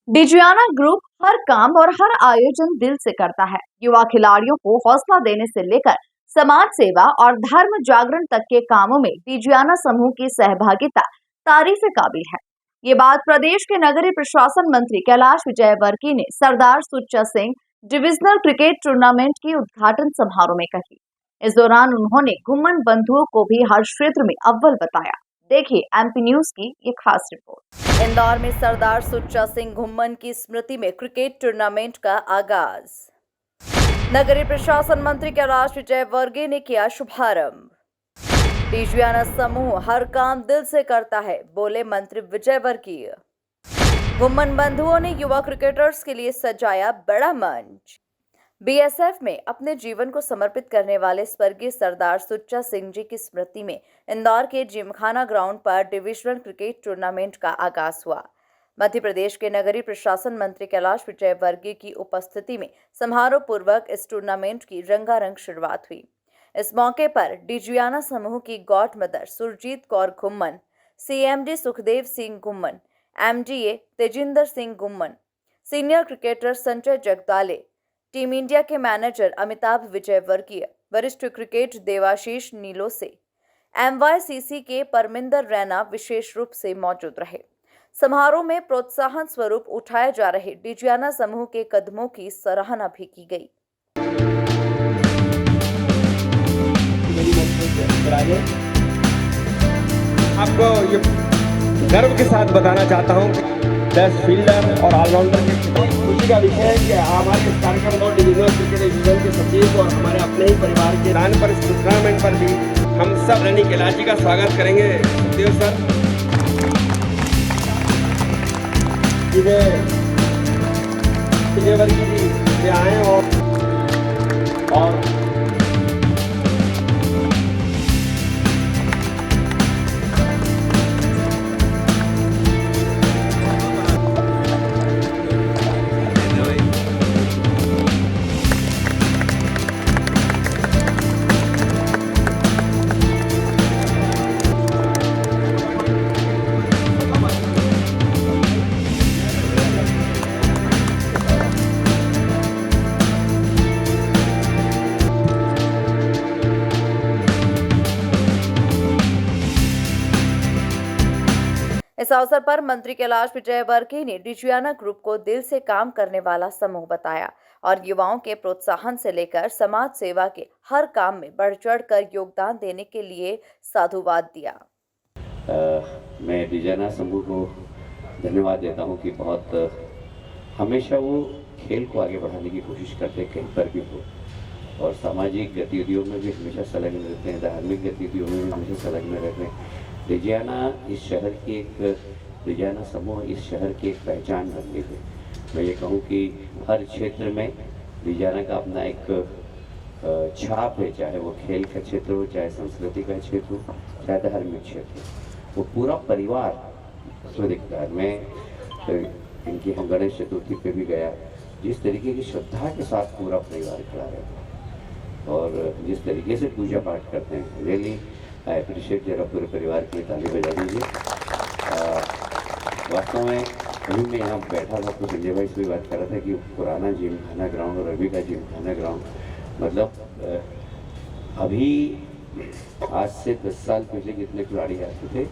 Digiana group हर काम और हर आयोजन दिल से करता है। युवा खिलाड़ियों को हौसला देने से लेकर समाज सेवा और धर्म जागरण तक के कामों में डिजियाना समूह की सहभागिता तारीफ काबिल है। ये बात प्रदेश के नगरीय प्रशासन मंत्री कैलाश विजयवर्गीय ने Sardar Sucha Singh divisional cricket tournament की उद्घाटन समारोह में कही। इस दौरान उन्होंने घुम्मन बंधुओं को भी हर क्षेत्र में अव्वल बताया। देखिए एमपी न्यूज की ये खास रिपोर्ट। इंदौर में सरदार सुच्चा सिंह घुम्मन की स्मृति में क्रिकेट टूर्नामेंट का आगाज। नगरीय प्रशासन मंत्री कैलाश विजयवर्गीय ने किया शुभारंभ। डिजियाना समूह हर काम दिल से करता है, बोले मंत्री विजयवर्गीय। घुम्मन बंधुओं ने युवा क्रिकेटर्स के लिए सजाया बड़ा मंच। बीएसएफ में अपने जीवन को समर्पित करने वाले स्वर्गीय सरदार सुच्चा सिंह जी की स्मृति में इंदौर के जिमखाना ग्राउंड पर डिविजनल क्रिकेट टूर्नामेंट का आगाज हुआ। मध्य प्रदेश के नगरीय प्रशासन मंत्री कैलाश विजयवर्गीय की उपस्थिति में समारोह पूर्वक इस टूर्नामेंट की रंगारंग शुरुआत हुई। इस मौके पर डिजियाना समूह की godmother Surjit Kaur Ghumman, CMD Sukhdev Singh Ghumman, MDA Tejinder Singh Ghumman, senior cricketer Sanjay Jagdale, team India के मैनेजर अमिताभ विजयवर्गीय, वरिष्ठ क्रिकेट देवाशीष नीलोसे, एमवाईसीसी के परमिंदर रैना विशेष रूप से मौजूद रहे। समारोह में प्रोत्साहन स्वरूप उठाए जा रहे डिजियाना समूह के कदमों की सराहना भी की गई। आपको ये गर्व के साथ बताना चाहता हूँ बेस्ट फील्डर और ऑलराउंडर के बहुत खुशी का विषय है कि हमारे इस कार्यक्रम और डिविजनल क्रिकेट डिवीजन के सचिव और हमारे अपने ही परिवार के दान पर इस टूर्नामेंट पर भी हम सब रनी कैलाश जी का स्वागत करेंगे। सुखदेव सर विजयवर्गीय जी आए और इस अवसर पर मंत्री कैलाश विजयवर्गीय ने डिजियाना ग्रुप को दिल से काम करने वाला समूह बताया और युवाओं के प्रोत्साहन से लेकर समाज सेवा के हर काम में बढ़ चढ़कर योगदान देने के लिए साधुवाद दिया। मैं डिजियाना समूह को धन्यवाद देता हूं कि बहुत हमेशा वो खेल को आगे बढ़ाने की कोशिश करते हैं, कहीं पर भी हो, और सामाजिक गतिविधियों में भी हमेशा संलग्न रहते हैं, धार्मिक गतिविधियों में भी हमेशा संलग्न रहते हैं। डिजियाना इस शहर की डिजियाना समूह इस शहर की एक पहचान बन गई है। मैं ये कहूँ कि हर क्षेत्र में डिजियाना का अपना एक छाप है, चाहे वो खेल का क्षेत्र हो, चाहे संस्कृति का क्षेत्र हो, चाहे धार्मिक क्षेत्र हो, वो पूरा परिवार उसमें दिखता है। मैं इनकी हम गणेश चतुर्थी पे भी गया, जिस तरीके की श्रद्धा के साथ पूरा परिवार खड़ा रहता है और जिस तरीके से पूजा पाठ करते हैं, रियली आई अप्रिशिएट। जरा पूरे परिवार के लिए ताली बजा दीजिए। वास्तव में अभी मैं यहाँ बैठा था तो संजय भाई से भी बात कर रहा था कि पुराना जिमखाना ग्राउंड और अभी का जिमखाना ग्राउंड, मतलब अभी आज से 10 साल पहले जितने खिलाड़ी आते थे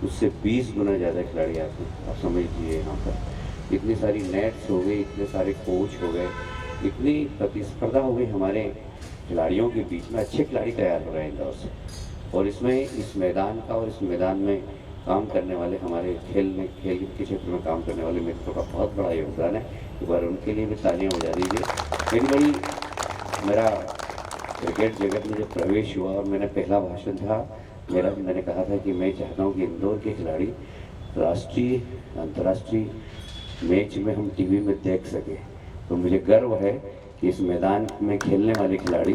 उससे 20 गुना ज़्यादा खिलाड़ी आते हैं। आप समझ लीजिए, यहाँ पर इतनी सारी नेट्स हो गई, इतने सारे कोच हो गए, इतनी प्रतिस्पर्धा हो गई हमारे खिलाड़ियों के बीच में। अच्छे खिलाड़ी तैयार हो रहे हैं इंदौर से, और इसमें इस मैदान का और इस मैदान में काम करने वाले हमारे खेल के क्षेत्र में काम करने वाले मित्रों का बहुत बड़ा योगदान है। एक बार उनके लिए भी तालियां बजा दीजिए। इन बड़ी मेरा क्रिकेट जगत में जब प्रवेश हुआ और मेरा पहला भाषण था मैंने कहा था कि मैं चाहता हूं कि इंदौर के खिलाड़ी राष्ट्रीय अंतर्राष्ट्रीय मैच में हम टीवी में देख सकें। तो मुझे गर्व है कि इस मैदान में खेलने वाले खिलाड़ी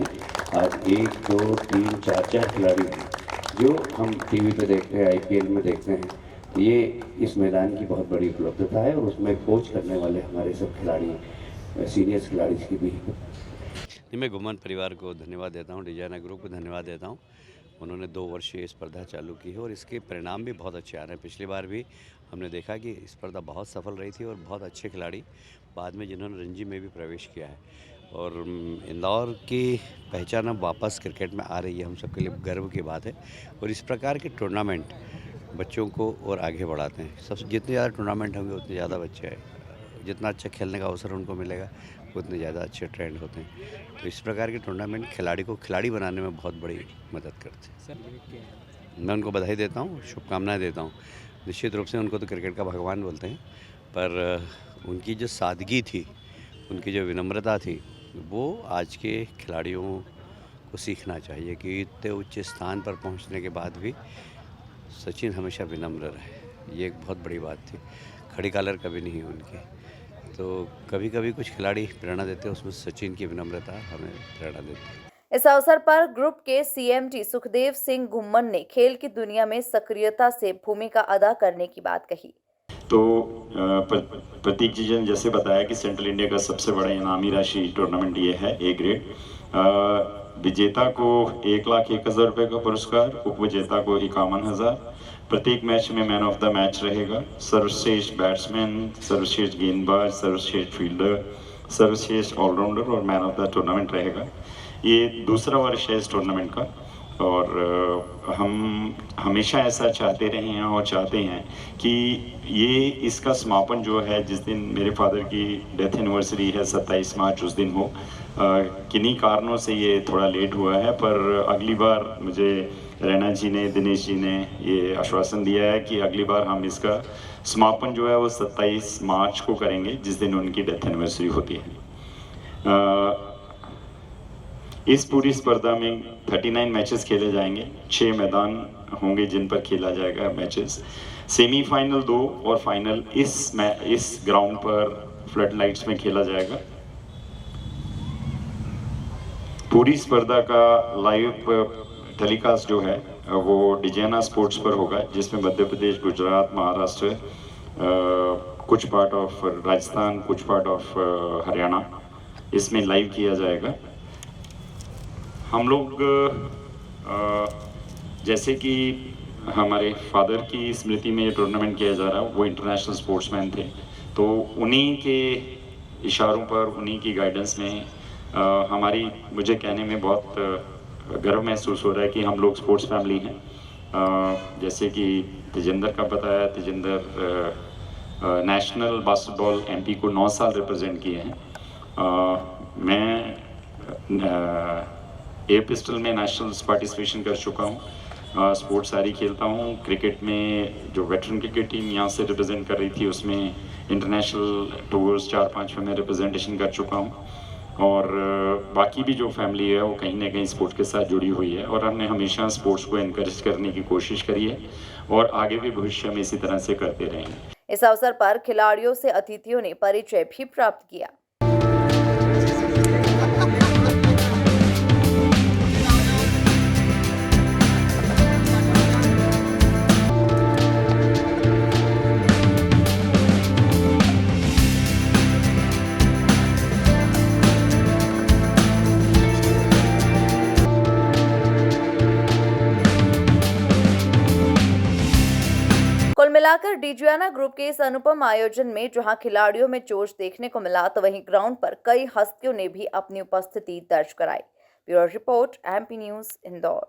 आज 1, 2, 3, 4 खिलाड़ी हैं जो हम टीवी पे देखते हैं, आईपीएल में देखते हैं। ये इस मैदान की बहुत बड़ी उपलब्धता है और उसमें कोच करने वाले हमारे सब खिलाड़ी, सीनियर्स खिलाड़ी की भी। मैं घुम्मन परिवार को धन्यवाद देता हूँ, डिजियाना ग्रुप को धन्यवाद देता हूँ। उन्होंने 2 वर्षीय स्पर्धा चालू की है और इसके परिणाम भी बहुत अच्छे आ रहे हैं। पिछली बार भी हमने देखा कि स्पर्धा बहुत सफल रही थी और बहुत अच्छे खिलाड़ी बाद में जिन्होंने रणजी में भी प्रवेश किया है और इंदौर की पहचान अब वापस क्रिकेट में आ रही है, हम सबके लिए गर्व की बात है। और इस प्रकार के टूर्नामेंट बच्चों को और आगे बढ़ाते हैं। सबसे जितने ज़्यादा टूर्नामेंट होंगे उतने ज़्यादा बच्चे जितना अच्छा खेलने का अवसर उनको मिलेगा उतने ज़्यादा अच्छे ट्रेंड होते हैं। तो इस प्रकार के टूर्नामेंट खिलाड़ी को खिलाड़ी बनाने में बहुत बड़ी मदद करते हैं। मैं उनको बधाई देता हूँ, शुभकामनाएं देता हूँ। निश्चित रूप से उनको तो क्रिकेट का भगवान बोलते हैं, पर उनकी जो सादगी थी, उनकी जो विनम्रता थी, वो आज के खिलाड़ियों को सीखना चाहिए कि इतने उच्च स्थान पर पहुंचने के बाद भी सचिन हमेशा विनम्र रहे। ये एक बहुत बड़ी बात थी। खड़ी कॉलर कभी नहीं उनकी। तो कभी कभी कुछ खिलाड़ी प्रेरणा देते हैं, उसमें सचिन की विनम्रता हमें प्रेरणा देती है। इस अवसर पर ग्रुप के सीएमडी सुखदेव सिंह घुम्मन ने खेल की दुनिया में सक्रियता से भूमिका अदा करने की बात कही। तो प्रतीक जी ने जैसे बताया कि सेंट्रल इंडिया का सबसे बड़ा इनामी राशि टूर्नामेंट ये है ए ग्रेड। विजेता को 1,01,000 रुपये का पुरस्कार, उप विजेता को 51,000। प्रत्येक मैच में मैन ऑफ द मैच रहेगा। सर्वश्रेष्ठ बैट्समैन, सर्वश्रेष्ठ गेंदबाज, सर्वश्रेष्ठ फील्डर, सर्वश्रेष्ठ ऑलराउंडर और मैन ऑफ द टूर्नामेंट रहेगा। ये दूसरा वर्ष है इस टूर्नामेंट का और हम हमेशा ऐसा चाहते रहे हैं और चाहते हैं कि ये इसका समापन जो है, जिस दिन मेरे फादर की डेथ एनिवर्सरी है 27 मार्च, उस दिन हो। किन्हीं कारणों से ये थोड़ा लेट हुआ है, पर अगली बार मुझे रैना जी ने, दिनेश जी ने ये आश्वासन दिया है कि अगली बार हम इसका समापन जो है वो 27 मार्च को करेंगे, जिस दिन उनकी डेथ एनिवर्सरी होती है। इस पूरी स्पर्धा में 39 मैचेस खेले जाएंगे। 6 मैदान होंगे जिन पर खेला जाएगा मैचेस। सेमीफाइनल 2 और फाइनल इस ग्राउंड पर फ्लड लाइट्स में खेला जाएगा। पूरी स्पर्धा का लाइव टेलीकास्ट जो है वो डिजाना स्पोर्ट्स पर होगा, जिसमें मध्य प्रदेश, गुजरात, महाराष्ट्र, कुछ पार्ट ऑफ राजस्थान, कुछ पार्ट ऑफ हरियाणा इसमें लाइव किया जाएगा। हम लोग जैसे कि हमारे फादर की स्मृति में ये टूर्नामेंट किया जा रहा है, वो इंटरनेशनल स्पोर्ट्समैन थे, तो उन्हीं के इशारों पर, उन्हीं की गाइडेंस में मुझे कहने में बहुत गर्व महसूस हो रहा है कि हम लोग स्पोर्ट्स फैमिली हैं। जैसे कि तेजिंदर का बताया, तेजिंदर नेशनल बास्केटबॉल एमपी को 9 साल रिप्रेजेंट किए हैं। मैं एयर पिस्टल में नेशनल पार्टिसिपेशन कर चुका हूँ। स्पोर्ट्स सारी खेलता हूँ। क्रिकेट में जो वेटरन क्रिकेट टीम यहाँ से रिप्रेजेंट कर रही थी, उसमें इंटरनेशनल टूर्स 4-5 में मैं रिप्रेजेंटेशन कर चुका हूँ। और बाकी भी जो फैमिली है वो कहीं ना कहीं स्पोर्ट्स के साथ जुड़ी हुई है और हमने हमेशा स्पोर्ट्स को एनकरेज करने की कोशिश करी है और आगे भी भविष्य में इसी तरह से करते रहेंगे। इस अवसर पर खिलाड़ियों से अतिथियों ने परिचय भी प्राप्त किया। कुल मिलाकर डिजियाना ग्रुप के इस अनुपम आयोजन में जहां खिलाड़ियों में जोश देखने को मिला, तो वहीं ग्राउंड पर कई हस्तियों ने भी अपनी उपस्थिति दर्ज कराई। Bureau report, MP news, Indore.